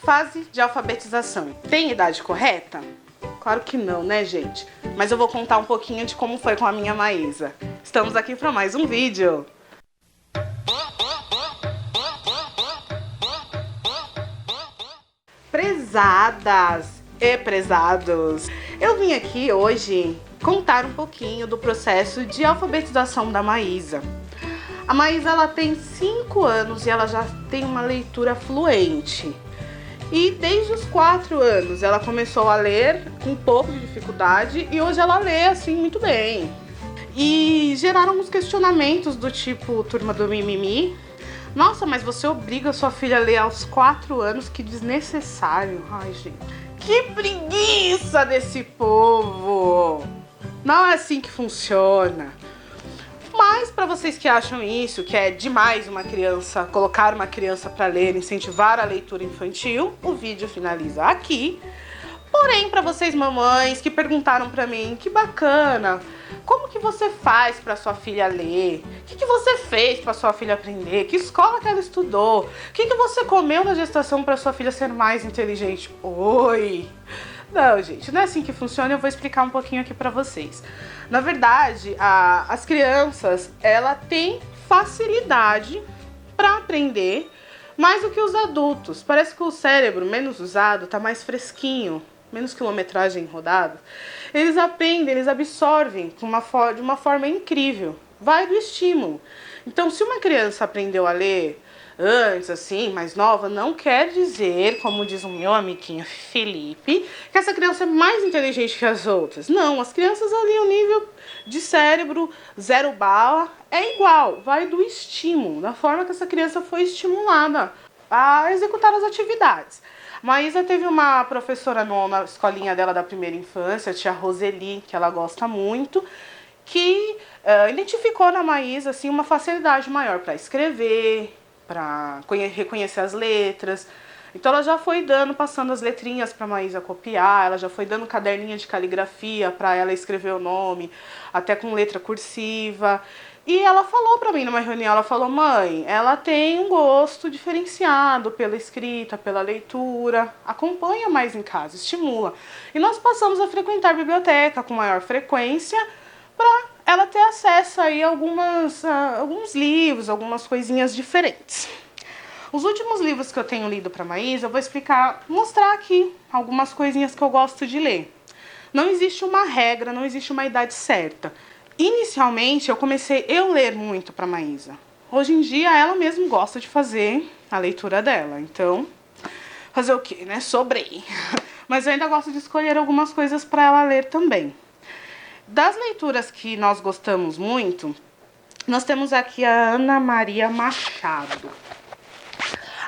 Fase de alfabetização. Tem idade correta? Claro que não, né, gente? Mas eu vou contar um pouquinho de como foi com a minha Maísa. Estamos aqui para mais um vídeo. Prezadas e prezados, eu vim aqui hoje contar um pouquinho do processo de alfabetização da Maísa. A Maísa, ela tem 5 anos e ela já tem uma leitura fluente. E desde os 4 anos ela começou a ler com um pouco de dificuldade e hoje ela lê assim muito bem. E geraram uns questionamentos do tipo turma do mimimi. Nossa, mas você obriga sua filha a ler aos 4 anos? Que desnecessário. Ai, gente. Que preguiça desse povo. Não é assim que funciona. Mas para vocês que acham isso, que é demais colocar uma criança para ler, incentivar a leitura infantil, o vídeo finaliza aqui. Porém, para vocês mamães que perguntaram para mim, que bacana, como que você faz para sua filha ler? O que você fez para sua filha aprender? Que escola que ela estudou? O que você comeu na gestação para sua filha ser mais inteligente? Oi! Não, gente, não é assim que funciona, eu vou explicar um pouquinho aqui pra vocês. Na verdade, as crianças, ela tem facilidade para aprender mais do que os adultos. Parece que o cérebro menos usado tá mais fresquinho, menos quilometragem rodada. Eles aprendem, eles absorvem de uma forma incrível. Vai do estímulo. Então, se uma criança aprendeu a ler antes, assim, mais nova, não quer dizer, como diz o meu amiguinho Felipe, que essa criança é mais inteligente que as outras. Não, as crianças ali, o nível de cérebro 0 bala é igual, vai do estímulo, da forma que essa criança foi estimulada a executar as atividades. Maísa teve uma professora na escolinha dela da primeira infância, a tia Roseli, que ela gosta muito, que identificou na Maísa assim, uma facilidade maior para escrever, para reconhecer as letras. Então ela já foi passando as letrinhas para Maísa copiar, ela já foi dando caderninha de caligrafia para ela escrever o nome, até com letra cursiva. E ela falou para mim numa reunião, ela falou: mãe, ela tem um gosto diferenciado pela escrita, pela leitura, acompanha mais em casa, estimula. E nós passamos a frequentar a biblioteca com maior frequência para ela ter acesso aí a alguns livros, algumas coisinhas diferentes. Os últimos livros que eu tenho lido para Maísa, eu vou mostrar aqui algumas coisinhas que eu gosto de ler. Não existe uma regra, não existe uma idade certa. Inicialmente, eu comecei a ler muito para Maísa. Hoje em dia, ela mesma gosta de fazer a leitura dela. Então, fazer o quê, né? Sobrei. Mas eu ainda gosto de escolher algumas coisas para ela ler também. Das leituras que nós gostamos muito, nós temos aqui a Ana Maria Machado.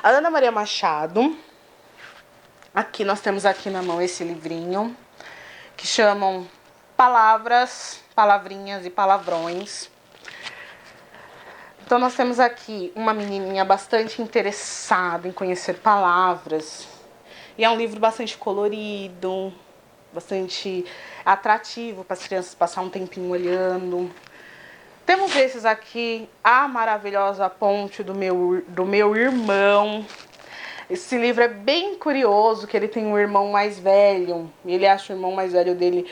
A Ana Maria Machado, aqui nós temos aqui na mão esse livrinho, que chamam Palavras, Palavrinhas e Palavrões. Então nós temos aqui uma menininha bastante interessada em conhecer palavras. E é um livro bastante colorido, bastante atrativo para as crianças passar um tempinho olhando. Temos esses aqui, A Maravilhosa Ponte do meu Irmão. Esse livro é bem curioso, que ele tem um irmão mais velho, e ele acha o irmão mais velho dele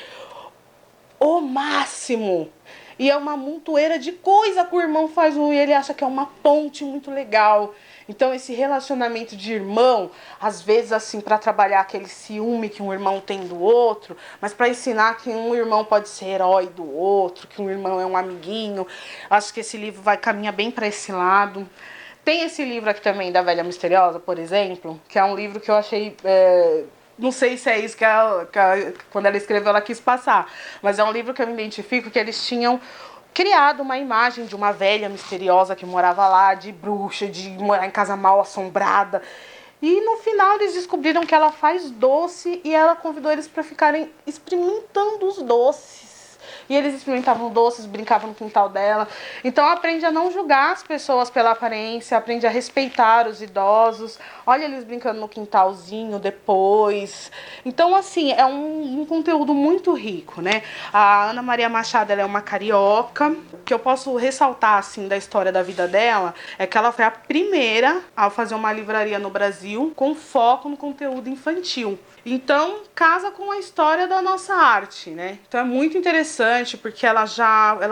o máximo. E é uma montoeira de coisa que o irmão faz e ele acha que é uma ponte muito legal. Então esse relacionamento de irmão, às vezes assim, para trabalhar aquele ciúme que um irmão tem do outro, mas para ensinar que um irmão pode ser herói do outro, que um irmão é um amiguinho. Acho que esse livro vai caminhar bem para esse lado. Tem esse livro aqui também da Velha Misteriosa, por exemplo, que é um livro que eu achei... não sei se é isso que quando ela escreveu ela quis passar, mas é um livro que eu me identifico que eles tinham criado uma imagem de uma velha misteriosa que morava lá, de bruxa, de morar em casa mal assombrada. E no final eles descobriram que ela faz doce e ela convidou eles para ficarem experimentando os doces. e eles experimentavam doces, brincavam no quintal dela. Então aprende a não julgar as pessoas pela aparência, aprende a respeitar os idosos. Olha eles brincando no quintalzinho depois. Então, assim, é um conteúdo muito rico, né? A Ana Maria Machado, ela é uma carioca. O que eu posso ressaltar, assim, da história da vida dela é que ela foi a primeira a fazer uma livraria no Brasil com foco no conteúdo infantil. Então, casa com a história da nossa arte, né? Então é muito interessante porque ela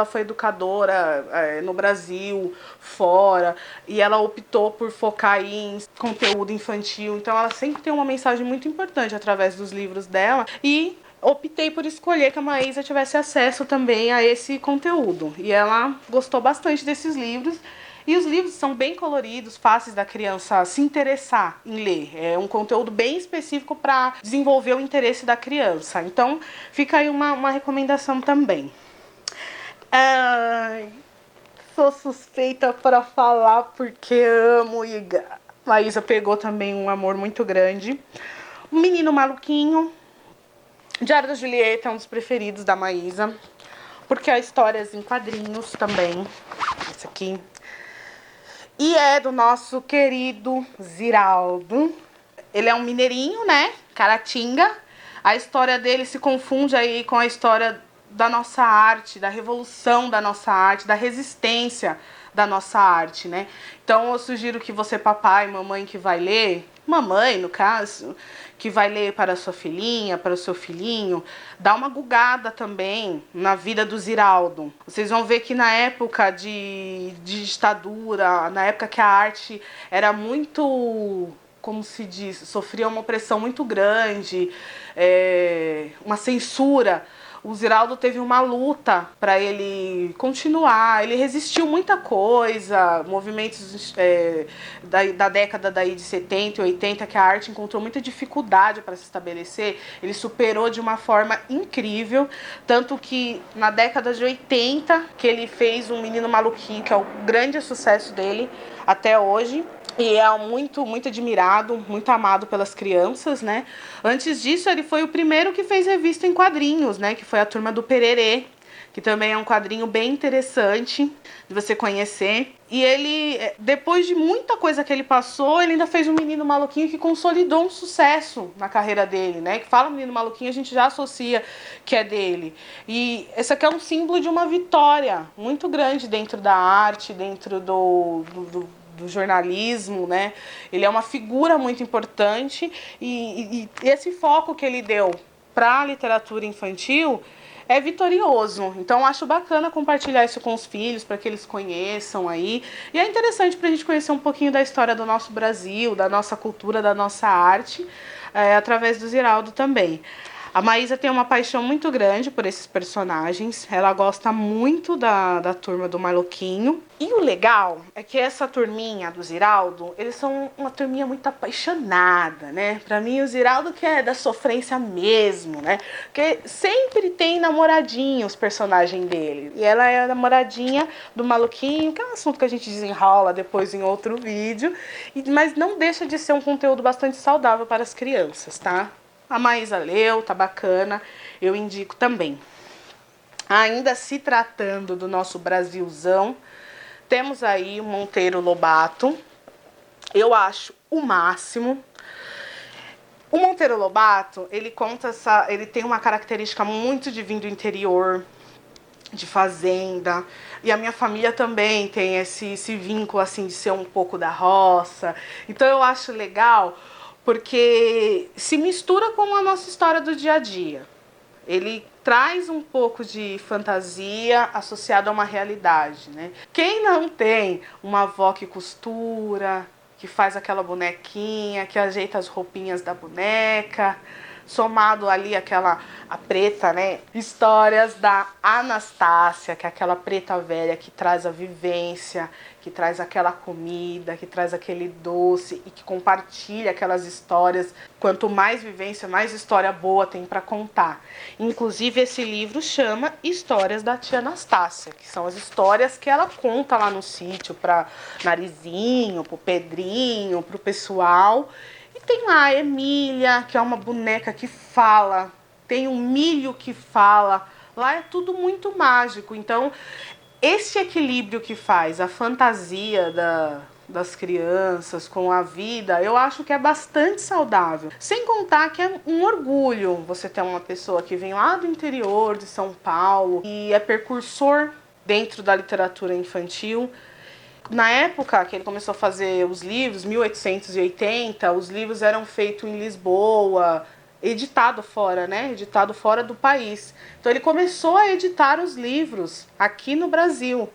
foi educadora no Brasil, fora, e ela optou por focar aí em conteúdo infantil. Então ela sempre tem uma mensagem muito importante através dos livros dela e optei por escolher que a Maísa tivesse acesso também a esse conteúdo. E ela gostou bastante desses livros. E os livros são bem coloridos, fáceis da criança se interessar em ler. É um conteúdo bem específico para desenvolver o interesse da criança. Então, fica aí uma recomendação também. Sou suspeita para falar porque amo e Maísa pegou também um amor muito grande. O Menino Maluquinho. Diário da Julieta é um dos preferidos da Maísa, porque há histórias em quadrinhos também. Esse aqui. E é do nosso querido Ziraldo. Ele é um mineirinho, né? Caratinga. A história dele se confunde aí com a história da nossa arte, da revolução da nossa arte, da resistência da nossa arte, né? Então eu sugiro que você, papai, mamãe que vai ler, mamãe no caso, que vai ler para a sua filhinha, para o seu filhinho, dá uma gugada também na vida do Ziraldo. Vocês vão ver que na época de ditadura, na época que a arte era muito, como se diz, sofria uma opressão muito grande, uma censura. O Ziraldo teve uma luta para ele continuar, ele resistiu muita coisa, movimentos da década daí de 70 e 80, que a arte encontrou muita dificuldade para se estabelecer, ele superou de uma forma incrível, tanto que na década de 80, que ele fez um Menino Maluquinho, que é o grande sucesso dele até hoje, e é muito, muito admirado, muito amado pelas crianças, né? Antes disso, ele foi o primeiro que fez revista em quadrinhos, né? Que foi a Turma do Pererê, que também é um quadrinho bem interessante de você conhecer. E ele, depois de muita coisa que ele passou, ele ainda fez um Menino Maluquinho que consolidou um sucesso na carreira dele, né? Que fala Menino Maluquinho, a gente já associa que é dele. E esse aqui é um símbolo de uma vitória muito grande dentro da arte, dentro do jornalismo, né? Ele é uma figura muito importante e esse foco que ele deu para a literatura infantil é vitorioso. Então acho bacana compartilhar isso com os filhos para que eles conheçam aí. E é interessante para a gente conhecer um pouquinho da história do nosso Brasil, da nossa cultura, da nossa arte, através do Ziraldo também. A Maísa tem uma paixão muito grande por esses personagens. Ela gosta muito da turma do Maluquinho. E o legal é que essa turminha do Ziraldo, eles são uma turminha muito apaixonada, né? Pra mim, o Ziraldo que é da sofrência mesmo, né? Porque sempre tem namoradinho os personagens dele. E ela é a namoradinha do Maluquinho, que é um assunto que a gente desenrola depois em outro vídeo. Mas não deixa de ser um conteúdo bastante saudável para as crianças, tá? A Maísa leu, tá bacana, eu indico também. Ainda se tratando do nosso Brasilzão, temos aí o Monteiro Lobato. Eu acho o máximo. O Monteiro Lobato, ele tem uma característica muito de vir do interior, de fazenda, e a minha família também tem esse vínculo assim de ser um pouco da roça. Então eu acho legal porque se mistura com a nossa história do dia a dia. Ele traz um pouco de fantasia associado a uma realidade, né? Quem não tem uma avó que costura, que faz aquela bonequinha, que ajeita as roupinhas da boneca, somado ali a preta, né? Histórias da Anastácia, que é aquela preta velha que traz a vivência, que traz aquela comida, que traz aquele doce e que compartilha aquelas histórias. Quanto mais vivência, mais história boa tem para contar. Inclusive, esse livro chama Histórias da Tia Anastácia, que são as histórias que ela conta lá no sítio para Narizinho, pro Pedrinho, pro pessoal. E tem lá a Emília, que é uma boneca que fala. Tem o Milho que fala Lá é tudo muito mágico. Então, esse equilíbrio que faz a fantasia das crianças com a vida, eu acho que é bastante saudável. Sem contar que é um orgulho você ter uma pessoa que vem lá do interior de São Paulo e é precursor dentro da literatura infantil. Na época que ele começou a fazer os livros, 1880, os livros eram feitos em Lisboa, editado fora, né? Editado fora do país. Então ele começou a editar os livros aqui no Brasil.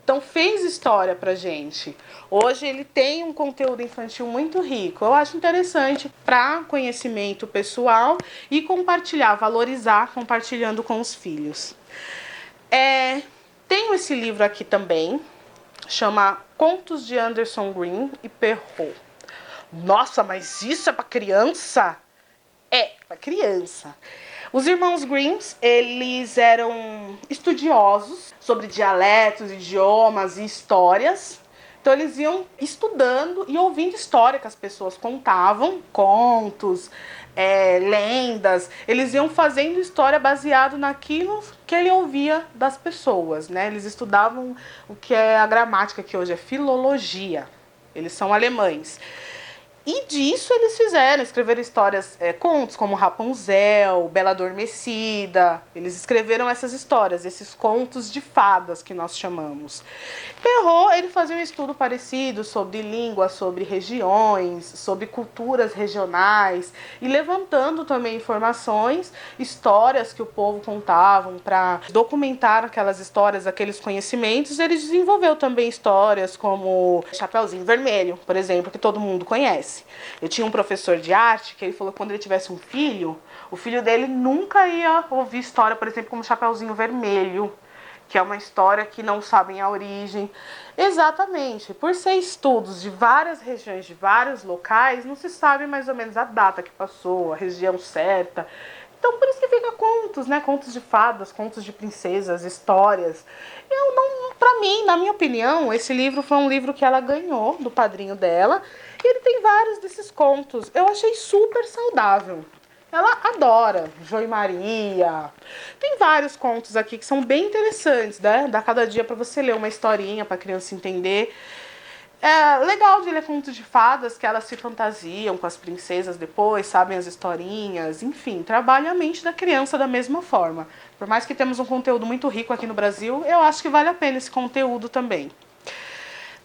Então fez história pra gente. Hoje ele tem um conteúdo infantil muito rico. Eu acho interessante para conhecimento pessoal e compartilhar, valorizar, compartilhando com os filhos. Tenho esse livro aqui também, chama Contos de Anderson Green e Perrault. Nossa, mas isso é para criança? É, para criança. Os irmãos Grimm, eles eram estudiosos sobre dialetos, idiomas e histórias. Então eles iam estudando e ouvindo história que as pessoas contavam, contos, lendas. Eles iam fazendo história baseado naquilo que ele ouvia das pessoas, né? Eles estudavam o que é a gramática, que hoje é filologia. Eles são alemães. E disso eles escreveram histórias, contos como Rapunzel, Bela Adormecida. Eles escreveram essas histórias, esses contos de fadas que nós chamamos. Perrault, ele fazia um estudo parecido sobre línguas, sobre regiões, sobre culturas regionais e levantando também informações, histórias que o povo contavam para documentar aquelas histórias, aqueles conhecimentos. Ele desenvolveu também histórias como Chapeuzinho Vermelho, por exemplo, que todo mundo conhece. Eu tinha um professor de arte que ele falou que quando ele tivesse um filho, o filho dele nunca ia ouvir história, por exemplo, como Chapeuzinho Vermelho, que é uma história que não sabem a origem. Exatamente, por ser estudos de várias regiões, de vários locais, não se sabe mais ou menos a data que passou, a região certa. Então, por isso que fica contos, né? Contos de fadas, contos de princesas, histórias. Eu não, para mim, na minha opinião, esse livro foi um livro que ela ganhou do padrinho dela. E ele tem vários desses contos. Eu achei super saudável. Ela adora Jo e Maria. Tem vários contos aqui que são bem interessantes, né? Dá cada dia para você ler uma historinha para a criança entender. É legal de ler contos de fadas que elas se fantasiam com as princesas depois, sabem as historinhas, enfim, trabalha a mente da criança da mesma forma. Por mais que temos um conteúdo muito rico aqui no Brasil, eu acho que vale a pena esse conteúdo também.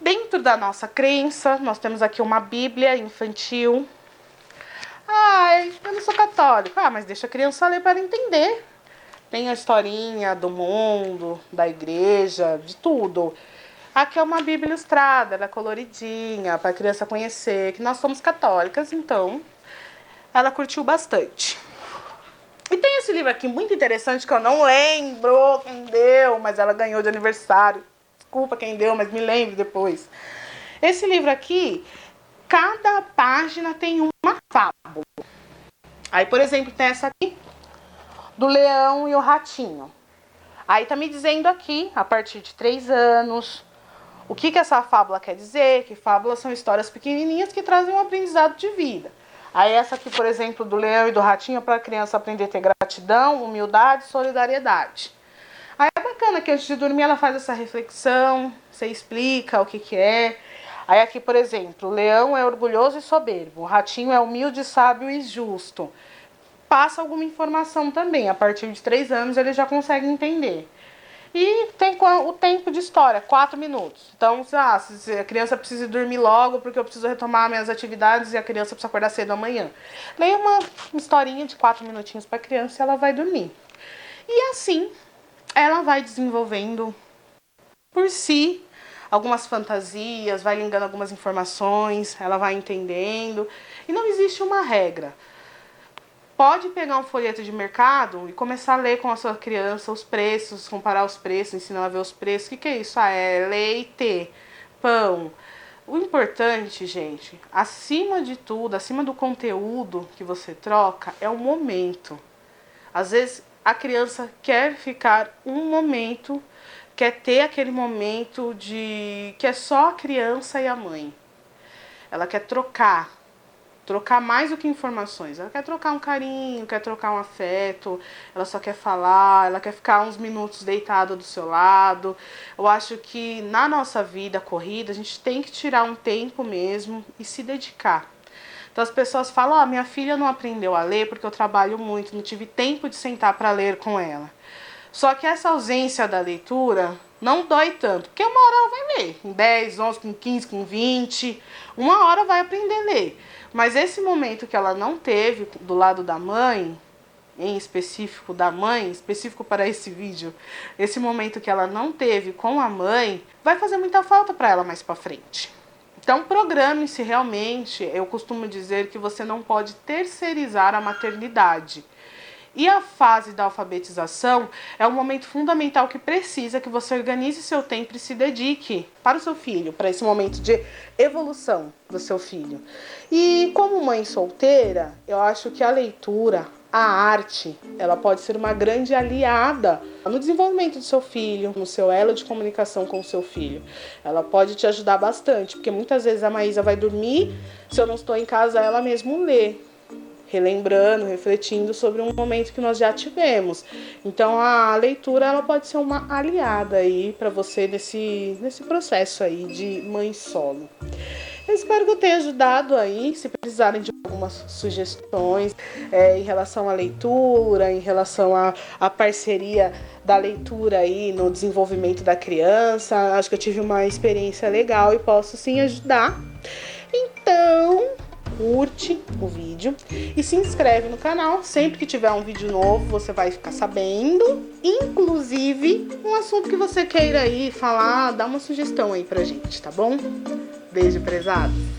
Dentro da nossa crença, nós temos aqui uma Bíblia infantil. Ai, eu não sou católico. Ah, mas deixa a criança ler para entender. Tem a historinha do mundo, da igreja, de tudo. Aqui é uma Bíblia ilustrada, ela é coloridinha, para a criança conhecer que nós somos católicas, então ela curtiu bastante. E tem esse livro aqui muito interessante que eu não lembro quem deu, mas ela ganhou de aniversário. Desculpa quem deu, mas me lembre depois. Esse livro aqui, cada página tem uma fábula. Aí, por exemplo, tem essa aqui, do Leão e o Ratinho. Aí tá me dizendo aqui, a partir de 3 anos, o que essa fábula quer dizer, que fábulas são histórias pequenininhas que trazem um aprendizado de vida. Aí essa aqui, por exemplo, do Leão e do Ratinho, é para a criança aprender a ter gratidão, humildade e solidariedade. Aí é bacana que antes de dormir ela faz essa reflexão, você explica o que é. Aí aqui, por exemplo, o leão é orgulhoso e soberbo, o ratinho é humilde, sábio e justo. Passa alguma informação também, a partir de 3 anos ele já consegue entender. E tem o tempo de história, 4 minutos. Então, se a criança precisa dormir logo porque eu preciso retomar minhas atividades e a criança precisa acordar cedo amanhã. Leia uma historinha de 4 minutinhos para a criança e ela vai dormir. E assim, ela vai desenvolvendo por si algumas fantasias, vai ligando algumas informações, ela vai entendendo. E não existe uma regra. Pode pegar um folheto de mercado e começar a ler com a sua criança os preços, comparar os preços, ensinar a ver os preços. O que é isso? Ah, é leite, pão. O importante, gente, acima de tudo, acima do conteúdo que você troca, é o momento. Às vezes a criança quer ficar um momento, quer ter aquele momento de que é só a criança e a mãe. Ela quer trocar. trocar mais do que informações. Ela quer trocar um carinho, quer trocar um afeto, ela só quer falar, ela quer ficar uns minutos deitada do seu lado. Eu acho que na nossa vida corrida, a gente tem que tirar um tempo mesmo e se dedicar. Então as pessoas falam, minha filha não aprendeu a ler porque eu trabalho muito, não tive tempo de sentar para ler com ela. Só que essa ausência da leitura não dói tanto, porque uma hora ela vai ler, com 10, 11, com 15, com 20, uma hora vai aprender a ler. Mas esse momento que ela não teve do lado da mãe, em específico da mãe, específico para esse vídeo, esse momento que ela não teve com a mãe, vai fazer muita falta para ela mais para frente. Então programe-se realmente, eu costumo dizer que você não pode terceirizar a maternidade. E a fase da alfabetização é um momento fundamental que precisa que você organize seu tempo e se dedique para o seu filho, para esse momento de evolução do seu filho. E como mãe solteira, eu acho que a leitura, a arte, ela pode ser uma grande aliada no desenvolvimento do seu filho, no seu elo de comunicação com o seu filho. Ela pode te ajudar bastante, porque muitas vezes a Maísa vai dormir, se eu não estou em casa, ela mesmo lê, relembrando, refletindo sobre um momento que nós já tivemos. Então a leitura, ela pode ser uma aliada aí para você nesse processo aí de mãe solo. Eu espero que eu tenha ajudado aí, se precisarem de algumas sugestões em relação à leitura, em relação à parceria da leitura aí no desenvolvimento da criança. Acho que eu tive uma experiência legal e posso sim ajudar. Então, curte o vídeo e se inscreve no canal. Sempre que tiver um vídeo novo, você vai ficar sabendo. Inclusive, um assunto que você queira aí falar, dá uma sugestão aí pra gente, tá bom? Beijo, prezados!